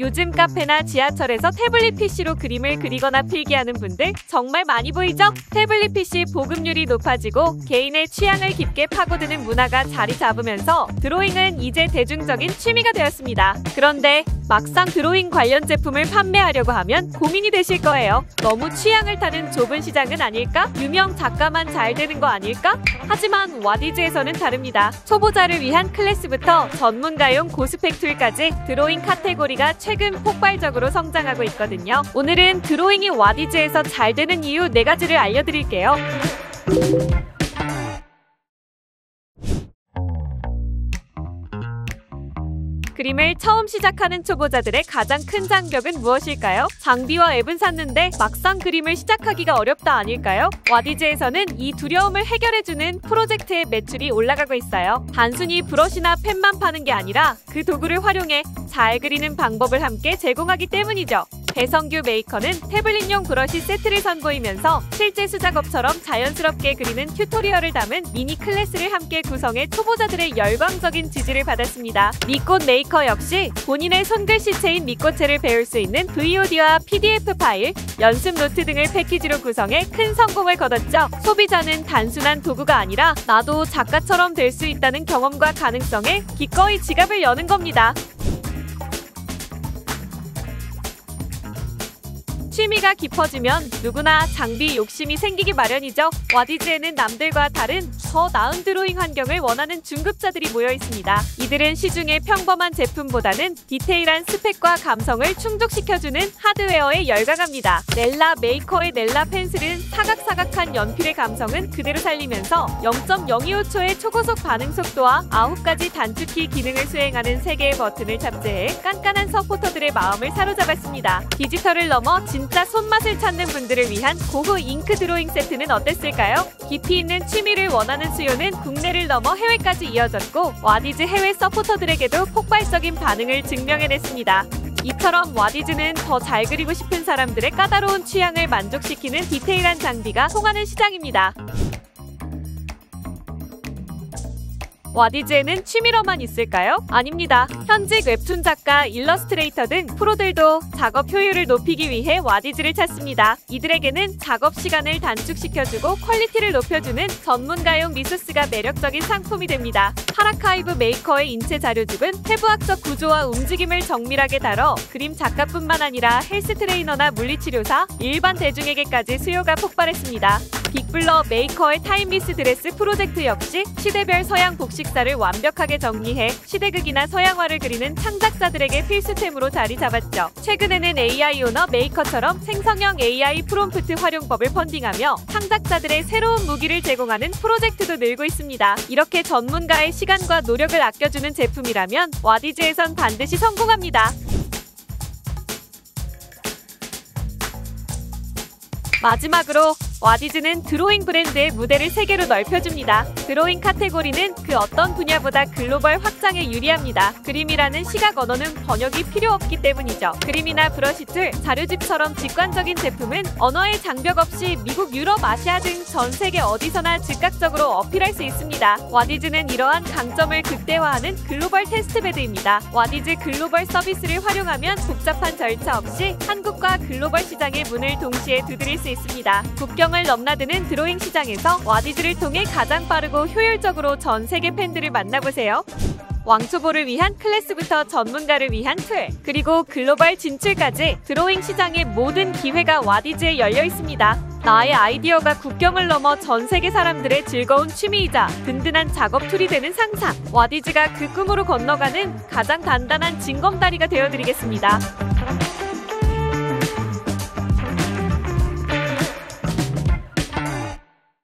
요즘 카페나 지하철에서 태블릿 PC로 그림을 그리거나 필기하는 분들 정말 많이 보이죠? 태블릿 PC 보급률이 높아지고 개인의 취향을 깊게 파고드는 문화가 자리 잡으면서 드로잉은 이제 대중적인 취미가 되었습니다. 그런데 막상 드로잉 관련 제품을 판매하려고 하면 고민이 되실 거예요. 너무 취향을 타는 좁은 시장은 아닐까? 유명 작가만 잘 되는 거 아닐까? 하지만 와디즈에서는 다릅니다. 초보자를 위한 클래스부터 전문가용 고스펙 툴까지 드로잉 카테고리가 최근 폭발적으로 성장하고 있거든요. 오늘은 드로잉이 와디즈에서 잘 되는 이유 4가지를 알려드릴게요. 그림을 처음 시작하는 초보자들의 가장 큰 장벽은 무엇일까요? 장비와 앱은 샀는데 막상 그림을 시작하기가 어렵다 아닐까요? 와디즈에서는 이 두려움을 해결해주는 프로젝트의 매출이 올라가고 있어요. 단순히 브러쉬나 펜만 파는 게 아니라 그 도구를 활용해 잘 그리는 방법을 함께 제공하기 때문이죠. 배성규 메이커는 태블릿용 브러쉬 세트를 선보이면서 실제 수작업처럼 자연스럽게 그리는 튜토리얼을 담은 미니 클래스를 함께 구성해 초보자들의 열광적인 지지를 받았습니다. 미꽃 메이커 역시 본인의 손글씨체인 미꽃체를 배울 수 있는 VOD와 PDF 파일, 연습 노트 등을 패키지로 구성해 큰 성공을 거뒀죠. 소비자는 단순한 도구가 아니라 나도 작가처럼 될 수 있다는 경험과 가능성에 기꺼이 지갑을 여는 겁니다. 취미가 깊어지면 누구나 장비 욕심이 생기기 마련이죠. 와디즈에는 남들과 다른 더 나은 드로잉 환경을 원하는 중급자들이 모여 있습니다. 이들은 시중의 평범한 제품보다는 디테일한 스펙과 감성을 충족시켜주는 하드웨어에 열광합니다. 넬라 메이커의 넬라 펜슬은 사각사각한 연필의 감성은 그대로 살리면서 0.025초의 초고속 반응 속도와 9가지 단축키 기능을 수행하는 3개의 버튼을 탑재해 깐깐한 서포터들의 마음을 사로잡았습니다. 디지털을 넘어 진짜 손맛을 찾는 분들을 위한 고흐 잉크 드로잉 세트는 어땠을까요? 깊이 있는 취미를 원하는 수요는 국내를 넘어 해외까지 이어졌고 와디즈 해외 서포터들에게도 폭발적인 반응을 증명해냈습니다. 이처럼 와디즈는 더 잘 그리고 싶은 사람들의 까다로운 취향을 만족시키는 디테일한 장비가 통하는 시장입니다. 와디즈에는 취미로만 있을까요? 아닙니다. 현직 웹툰 작가, 일러스트레이터 등 프로들도 작업 효율을 높이기 위해 와디즈를 찾습니다. 이들에게는 작업 시간을 단축시켜주고 퀄리티를 높여주는 전문가용 리소스가 매력적인 상품이 됩니다. 파라카이브 메이커의 인체 자료집은 해부학적 구조와 움직임을 정밀하게 다뤄 그림 작가뿐만 아니라 헬스 트레이너나 물리치료사, 일반 대중에게까지 수요가 폭발했습니다. 빅블러 메이커의 타임리스 드레스 프로젝트 역시 시대별 서양 복식사를 완벽하게 정리해 시대극이나 서양화를 그리는 창작자들에게 필수템으로 자리 잡았죠. 최근에는 AI 오너 메이커처럼 생성형 AI 프롬프트 활용법을 펀딩하며 창작자들의 새로운 무기를 제공하는 프로젝트도 늘고 있습니다. 이렇게 전문가의 시간과 노력을 아껴주는 제품이라면 와디즈에선 반드시 성공합니다. 마지막으로 와디즈는 드로잉 브랜드의 무대를 세계로 넓혀줍니다. 드로잉 카테고리는 그 어떤 분야보다 글로벌 확장에 유리합니다. 그림이라는 시각 언어는 번역이 필요 없기 때문이죠. 그림이나 브러쉬 툴, 자료집처럼 직관적인 제품은 언어의 장벽 없이 미국, 유럽, 아시아 등 전 세계 어디서나 즉각적으로 어필할 수 있습니다. 와디즈는 이러한 강점을 극대화하는 글로벌 테스트베드입니다. 와디즈 글로벌 서비스를 활용하면 복잡한 절차 없이 한국과 글로벌 시장의 문을 동시에 두드릴 수 있습니다. 국경을 넘나드는 드로잉 시장에서 와디즈를 통해 가장 빠르고 효율적으로 전 세계 팬들을 만나보세요. 왕초보를 위한 클래스부터 전문가를 위한 툴, 그리고 글로벌 진출까지 드로잉 시장의 모든 기회가 와디즈에 열려 있습니다. 나의 아이디어가 국경을 넘어 전 세계 사람들의 즐거운 취미이자 든든한 작업 툴이 되는 상상. 와디즈가 그 꿈으로 건너가는 가장 단단한 징검다리가 되어드리겠습니다.